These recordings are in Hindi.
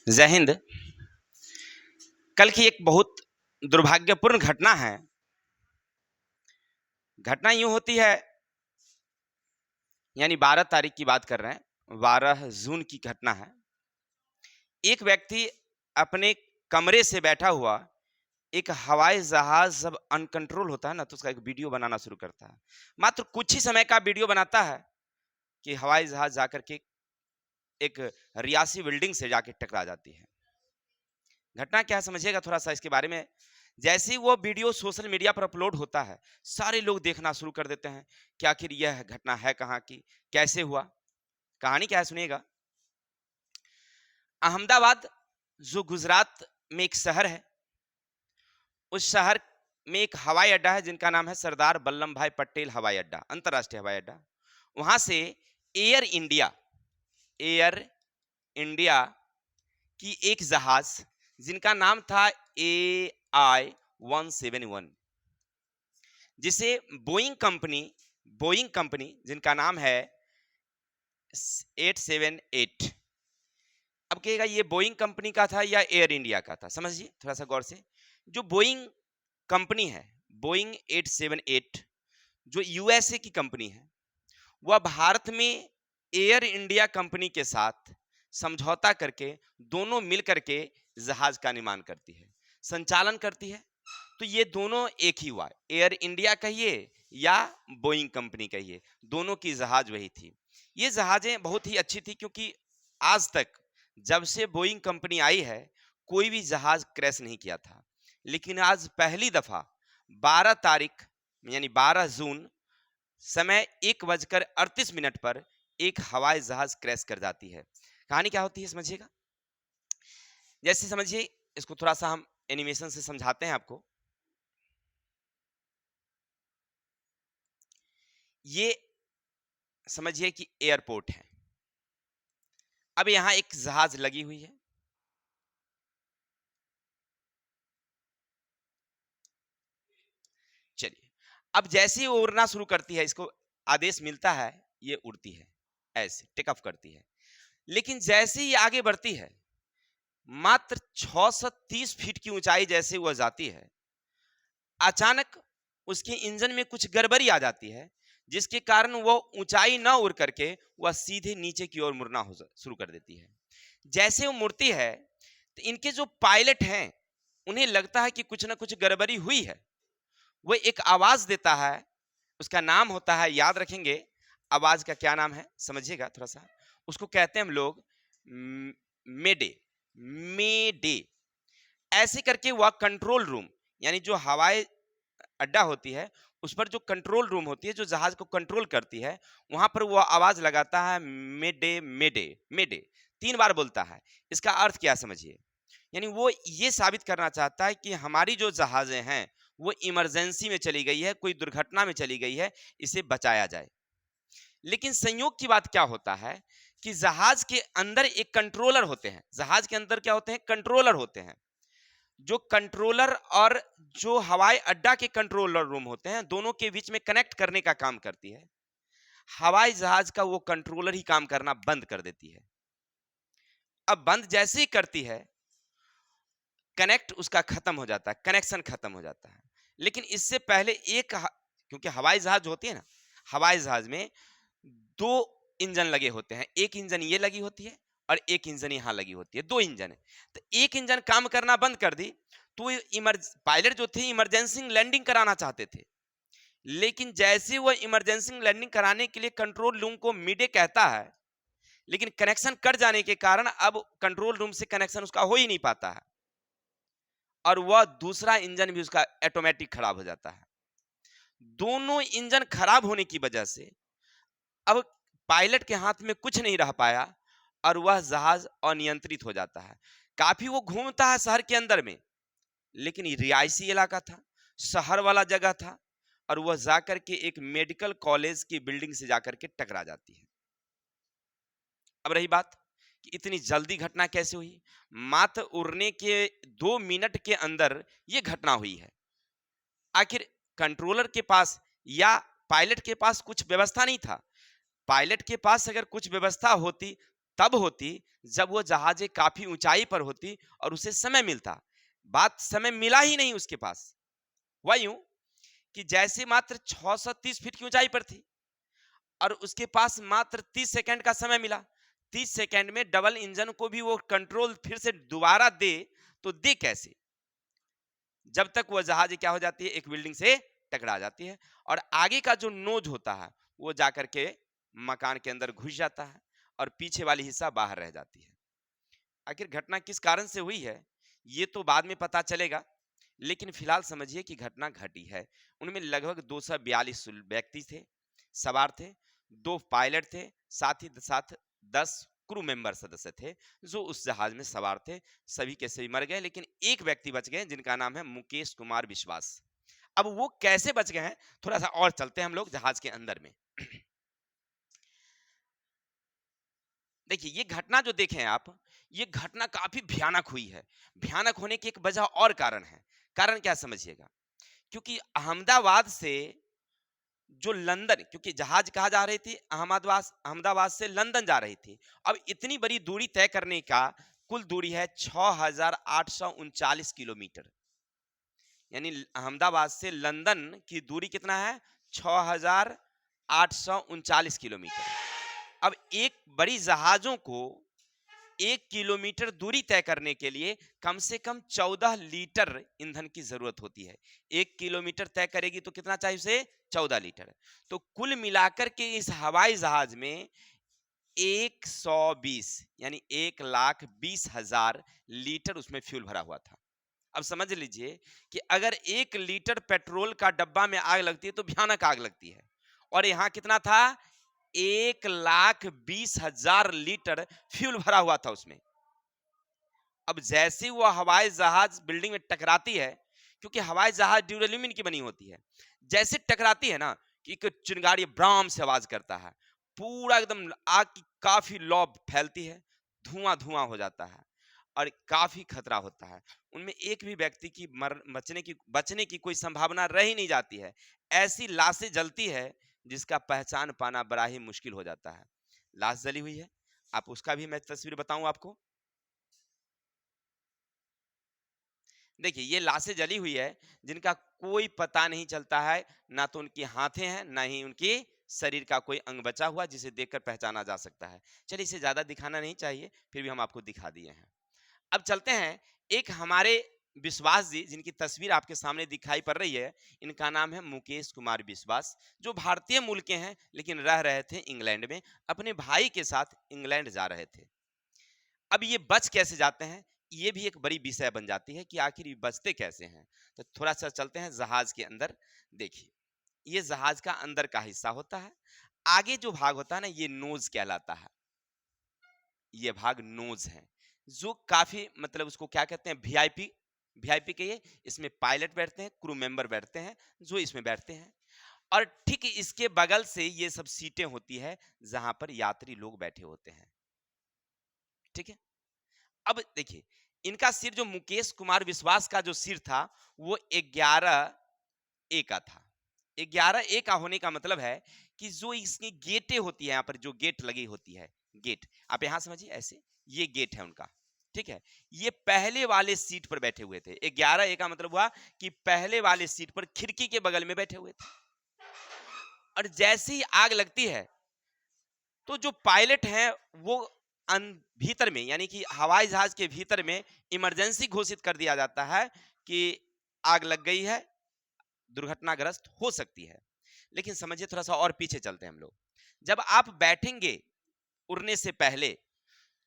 जय हिंद। कल की एक बहुत दुर्भाग्यपूर्ण घटना है। घटना यूं होती है, यानी 12 तारीख की बात कर रहे हैं, 12 जून की घटना है। एक व्यक्ति अपने कमरे से बैठा हुआ एक हवाई जहाज जब अनकंट्रोल होता है ना, तो उसका एक वीडियो बनाना शुरू करता है। मात्र कुछ ही समय का वीडियो बनाता है कि हवाई जहाज जाकर के एक रियासी बिल्डिंग से जाके टकरा जाती है। घटना क्या है समझिएगा थोड़ा सा इसके बारे में। जैसे ही वो वीडियो सोशल मीडिया पर अपलोड होता है, सारे लोग देखना शुरू कर देते हैं कि आखिर यह घटना है कहाँ की, कैसे हुआ। कहानी क्या है सुनिएगा। अहमदाबाद जो गुजरात में एक शहर है, उस शहर में एक हवाई अड्डा है जिनका नाम है सरदार वल्लभ भाई पटेल हवाई अड्डा, अंतरराष्ट्रीय हवाई अड्डा। वहां से एयर इंडिया एयर इंडिया की एक जहाज जिनका नाम था AI-171, जिसे बोइंग कंपनी जिनका नाम है 878। अब कहेगा ये बोइंग कंपनी का था या एयर इंडिया का था, समझिए थोड़ा सा गौर से। जो बोइंग कंपनी है, बोइंग 878, जो यूएसए की कंपनी है, वह भारत में एयर इंडिया कंपनी के साथ समझौता करके दोनों मिल करके जहाज का निर्माण करती है, संचालन करती है। तो ये दोनों एक ही हुआ, एयर इंडिया कहिए या बोइंग कंपनी कहिए, दोनों की जहाज वही थी। ये जहाजें बहुत ही अच्छी थी क्योंकि आज तक जब से बोइंग कंपनी आई है, कोई भी जहाज क्रैश नहीं किया था। लेकिन आज पहली दफा 12 तारीख यानी 12 जून समय 1:38 पर एक हवाई जहाज क्रैश कर जाती है। कहानी क्या होती है समझिएगा। जैसे समझिए, इसको थोड़ा सा हम एनिमेशन से समझाते हैं आपको। ये समझिए कि एयरपोर्ट है। अब यहां एक जहाज लगी हुई है। चलिए, अब जैसे ही वो उड़ना शुरू करती है, इसको आदेश मिलता है, ये उड़ती है, ऐसे टेक ऑफ करती है। लेकिन जैसे ही आगे बढ़ती है, मात्र 630 फीट की ऊंचाई जैसे वह जाती है, अचानक उसके इंजन में कुछ गड़बड़ी आ जाती है, जिसके कारण वो ऊंचाई न उड़ करके वह सीधे नीचे की ओर मुड़ना शुरू कर देती है। जैसे वो मुड़ती है, तो इनके जो पायलट हैं, उन्हें लगता है कि कुछ ना कुछ गड़बड़ी हुई है। वो एक आवाज देता है, उसका नाम होता है, याद रखेंगे आवाज का क्या नाम है, समझिएगा थोड़ा सा। उसको कहते हैं हम लोग मेडे। मेडे ऐसे करके वह कंट्रोल रूम, यानी जो हवाई अड्डा होती है, उस पर जो कंट्रोल रूम होती है, जो जहाज को कंट्रोल करती है, वहां पर वह आवाज लगाता है, मेडे मेडे मेडे, 3 बार बोलता है। इसका अर्थ क्या समझिए, यानी वो ये साबित करना चाहता है कि हमारी जो जहाजें हैं वो इमरजेंसी में चली गई है, कोई दुर्घटना में चली गई है, इसे बचाया जाए। लेकिन संयोग की बात क्या होता है कि जहाज के अंदर एक कंट्रोलर होते हैं। जहाज के अंदर क्या होते हैं? कंट्रोलर होते हैं। जो कंट्रोलर और जो हवाई अड्डा के कंट्रोलर रूम होते हैं, दोनों के बीच में कनेक्ट करने का काम करती है। हवाई जहाज का वो कंट्रोलर ही काम करना बंद कर देती है। अब बंद जैसे ही करती है, कनेक्ट उसका खत्म हो जाता है, कनेक्शन खत्म हो जाता है। लेकिन इससे पहले क्योंकि हवाई जहाज होती है ना, हवाई जहाज में 2 इंजन लगे होते हैं। एक इंजन ये लगी होती है और एक इंजन यहाँ लगी होती है, 2 इंजन है। तो एक इंजन काम करना बंद कर दी, तो पायलट जो थे इमरजेंसी लैंडिंग कराना चाहते थे। लेकिन जैसे वो इमरजेंसी लैंडिंग कराने के लिए कंट्रोल रूम को मिडे कहता है, लेकिन कनेक्शन कट जाने के कारण अब कंट्रोल रूम से कनेक्शन उसका हो ही नहीं पाता है, और वह दूसरा इंजन भी उसका ऑटोमेटिक खराब हो जाता है। दोनों इंजन खराब होने की वजह से अब पायलट के हाथ में कुछ नहीं रह पाया और वह जहाज अनियंत्रित हो जाता है। काफी वो घूमता है शहर के अंदर में, लेकिन ये रिहायशी इलाका था, शहर वाला जगह था, और वह जाकर के एक मेडिकल कॉलेज की बिल्डिंग से जाकर के टकरा जाती है। अब रही बात कि इतनी जल्दी घटना कैसे हुई। मात्र उड़ने के 2 मिनट के अंदर यह घटना हुई है। आखिर कंट्रोलर के पास या पायलट के पास कुछ व्यवस्था नहीं था। पायलट के पास अगर कुछ व्यवस्था होती तब होती जब वो जहाजें काफी ऊंचाई पर होती और उसे समय मिलता। बात समय मिला ही नहीं उसके पास। हुआ यूं कि जैसे मात्र 630 फीट की ऊंचाई पर थी और उसके पास मात्र 30 सेकंड का समय मिला। 30 सेकंड में डबल इंजन को भी वो कंट्रोल फिर से दोबारा दे तो दे कैसे, जब तक वह जहाज क्या हो जाती है, एक बिल्डिंग से टकरा जाती है और आगे का जो नोज होता है वो जाकर के मकान के अंदर घुस जाता है और पीछे वाली हिस्सा बाहर रह जाती है। आखिर घटना किस कारण से हुई है ये तो बाद में पता चलेगा, लेकिन फिलहाल समझिए कि घटना घटी है। उनमें लगभग 242 व्यक्ति थे, सवार थे, 2 पायलट थे, साथ ही साथ 10 क्रू मेंबर सदस्य थे जो उस जहाज में सवार थे। सभी के सभी मर गए, लेकिन एक व्यक्ति बच गए जिनका नाम है मुकेश कुमार विश्वास। अब वो कैसे बच गए हैं, थोड़ा सा और चलते हैं हम लोग जहाज के अंदर में। देखिए ये घटना जो देखें आप, ये घटना काफी भयानक हुई है। भयानक होने की एक वजह और कारण है। कारण क्या समझिएगा, क्योंकि अहमदाबाद से जो लंदन, क्योंकि जहाज कहाँ जा रही थी, अहमदाबाद, अहमदाबाद से लंदन जा रही थी। अब इतनी बड़ी दूरी तय करने का कुल दूरी है 6,839 किलोमीटर। यानी अहमदाबाद से लंदन की दूरी कितना है, 6,839 किलोमीटर। अब एक बड़ी जहाजों को 1 किलोमीटर दूरी तय करने के लिए कम से कम 14 लीटर ईंधन की जरूरत होती है। 1 किलोमीटर तय करेगी तो कितना चाहिए उसे, 14 लीटर। तो कुल मिलाकर के इस हवाई जहाज में 120 यानी 1,20,000 लीटर उसमें फ्यूल भरा हुआ था। अब समझ लीजिए कि अगर 1 लीटर पेट्रोल का डब्बा में आग लगती है तो भयानक आग लगती है, और यहाँ कितना था, 1,20,000 लीटर फ्यूल भरा हुआ था उसमें। अब जैसे वो हवाई जहाज बिल्डिंग में टकराती है, क्योंकि हवाई जहाज ड्यूरेल्यूमिन की बनी होती है, जैसे टकराती है ना कि एक चिंगारी ब्राम से आवाज करता है, पूरा एकदम आग की काफी लौ फैलती है, धुआं धुआं हो जाता है और काफी खतरा होता है। उनमें एक भी व्यक्ति की बचने की कोई संभावना रह ही नहीं जाती है। ऐसी लाशें जलती है जिसका पहचान पाना बड़ा ही मुश्किल हो जाता है। लाश जली हुई है, आप उसका भी मैं तस्वीर बताऊं आपको। देखिए ये लाशें जली हुई है जिनका कोई पता नहीं चलता है, ना तो उनकी हाथें हैं ना ही उनके शरीर का कोई अंग बचा हुआ जिसे देखकर पहचाना जा सकता है। चलिए इसे ज्यादा दिखाना नहीं चाहिए, फिर भी हम आपको दिखा दिए हैं। अब चलते हैं, एक हमारे विश्वास जी जिनकी तस्वीर आपके सामने दिखाई पड़ रही है, इनका नाम है मुकेश कुमार विश्वास, जो भारतीय मूल के हैं लेकिन रह रहे थे इंग्लैंड में, अपने भाई के साथ इंग्लैंड जा रहे थे। अब ये बच कैसे जाते हैं, ये भी एक बड़ी विषय बन जाती है कि आखिर ये बचते कैसे हैं। तो थोड़ा सा चलते हैं जहाज के अंदर। देखिए ये जहाज का अंदर का हिस्सा होता है, आगे जो भाग होता है ना ये नोज कहलाता है। ये भाग नोज है जो काफी मतलब उसको क्या कहते हैं, वीआईपी, वीआईपी कहिए। इसमें पायलट बैठते हैं, क्रू मेंबर बैठते हैं जो इसमें बैठते हैं, और ठीक इसके बगल से ये सब सीटें होती है जहां पर यात्री लोग बैठे होते हैं। ठीक है, अब देखिए इनका सिर, जो मुकेश कुमार विश्वास का जो सिर था वो 11 ए का था। 11 ए का होने का मतलब है कि जो इसकी गेटें होती है, यहाँ पर जो गेट लगी होती है, गेट आप यहां समझिए ऐसे, ये गेट है उनका। ठीक है, ये पहले वाले सीट पर बैठे हुए थे। 11 ए का मतलब हुआ कि पहले वाले सीट पर खिड़की के बगल में बैठे हुए थे, और जैसे ही आग लगती है तो जो पायलट हैं वो भीतर में, यानी कि हवाई जहाज के भीतर में इमरजेंसी घोषित कर दिया जाता है कि आग लग गई है, दुर्घटनाग्रस्त हो सकती है। लेकिन समझिए थोड़ा सा और पीछे चलते हैं हम लोग। जब आप बैठेंगे उड़ने से पहले,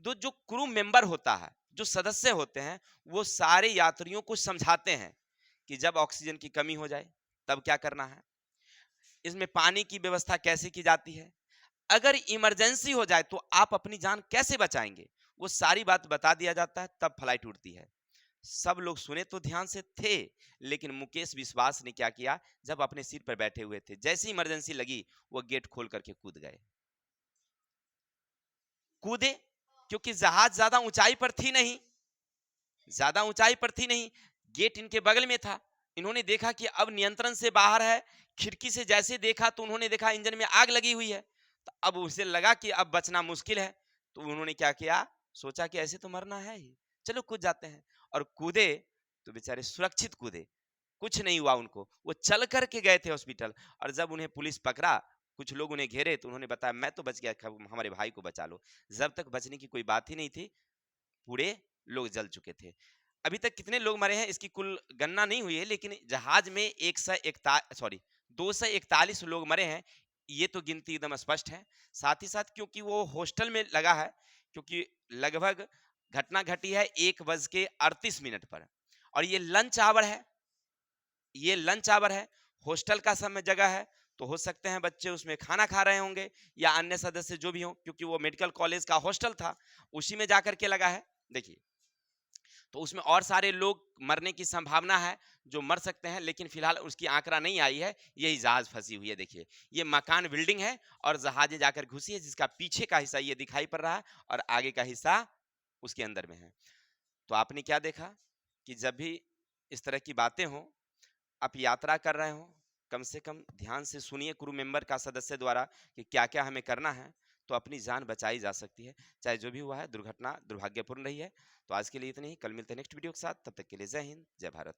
तो जो क्रू मेंबर होता है, जो सदस्य होते हैं, वो सारे यात्रियों को समझाते हैं कि जब ऑक्सीजन की कमी हो जाए तब क्या करना है, इसमें पानी की व्यवस्था कैसे की जाती है, अगर इमरजेंसी हो जाए तो आप अपनी जान कैसे बचाएंगे, वो सारी बात बता दिया जाता है, तब फ्लाइट उड़ती है। सब लोग सुने तो ध्यान से थे, लेकिन मुकेश विश्वास ने क्या किया, जब अपने सीट पर बैठे हुए थे, जैसी इमरजेंसी लगी वो गेट खोल करके कूद गए। कूदे क्योंकि जहाज ज्यादा ऊंचाई पर थी नहीं, ज्यादा ऊंचाई पर थी नहीं, गेट इनके बगल में था। इन्होंने देखा कि अब नियंत्रण से बाहर है, खिड़की से जैसे देखा तो उन्होंने देखा इंजन में आग लगी हुई है। तो अब उसे लगा कि अब बचना मुश्किल है, तो उन्होंने क्या किया, सोचा कि ऐसे तो मरना है ही, चलो कूद जाते हैं। और कूदे तो बेचारे सुरक्षित कूदे, कुछ नहीं हुआ उनको, वो चल कर के गए थे हॉस्पिटल। और जब उन्हें पुलिस पकड़ा, कुछ लोग उन्हें घेरे, तो उन्होंने बताया मैं तो बच गया, हमारे भाई को बचा लो। जब तक बचने की कोई बात ही नहीं थी, पूरे लोग जल चुके थे। अभी तक कितने लोग मरे हैं इसकी कुल गणना नहीं हुई है, लेकिन जहाज में 241 लोग मरे हैं, ये तो गिनती एकदम स्पष्ट है। साथ ही साथ क्योंकि वो हॉस्टल में लगा है, क्योंकि लगभग घटना घटी है 1:38 पर, और ये लंच आवर है, हॉस्टल का समय जगह है, तो हो सकते हैं बच्चे उसमें खाना खा रहे होंगे या अन्य सदस्य जो भी हो, क्योंकि वो मेडिकल कॉलेज का हॉस्टल था, उसी में जाकर के लगा है। देखिए, तो उसमें और सारे लोग मरने की संभावना है जो मर सकते हैं, लेकिन फिलहाल उसकी आंकड़ा नहीं आई है। यही जहाज फंसी हुई है। देखिए, ये मकान बिल्डिंग है और जहाजें जाकर घुसी है, जिसका पीछे का हिस्सा ये दिखाई पड़ रहा है और आगे का हिस्सा उसके अंदर में है। तो आपने क्या देखा कि जब भी इस तरह की बातें हो, आप यात्रा कर रहे हो, कम से कम ध्यान से सुनिए क्रू मेंबर का सदस्य द्वारा कि क्या क्या हमें करना है, तो अपनी जान बचाई जा सकती है। चाहे जो भी हुआ है, दुर्घटना दुर्भाग्यपूर्ण रही है। तो आज के लिए इतनी ही, कल मिलते हैं नेक्स्ट वीडियो के साथ, तब तक के लिए जय हिंद, जय भारत।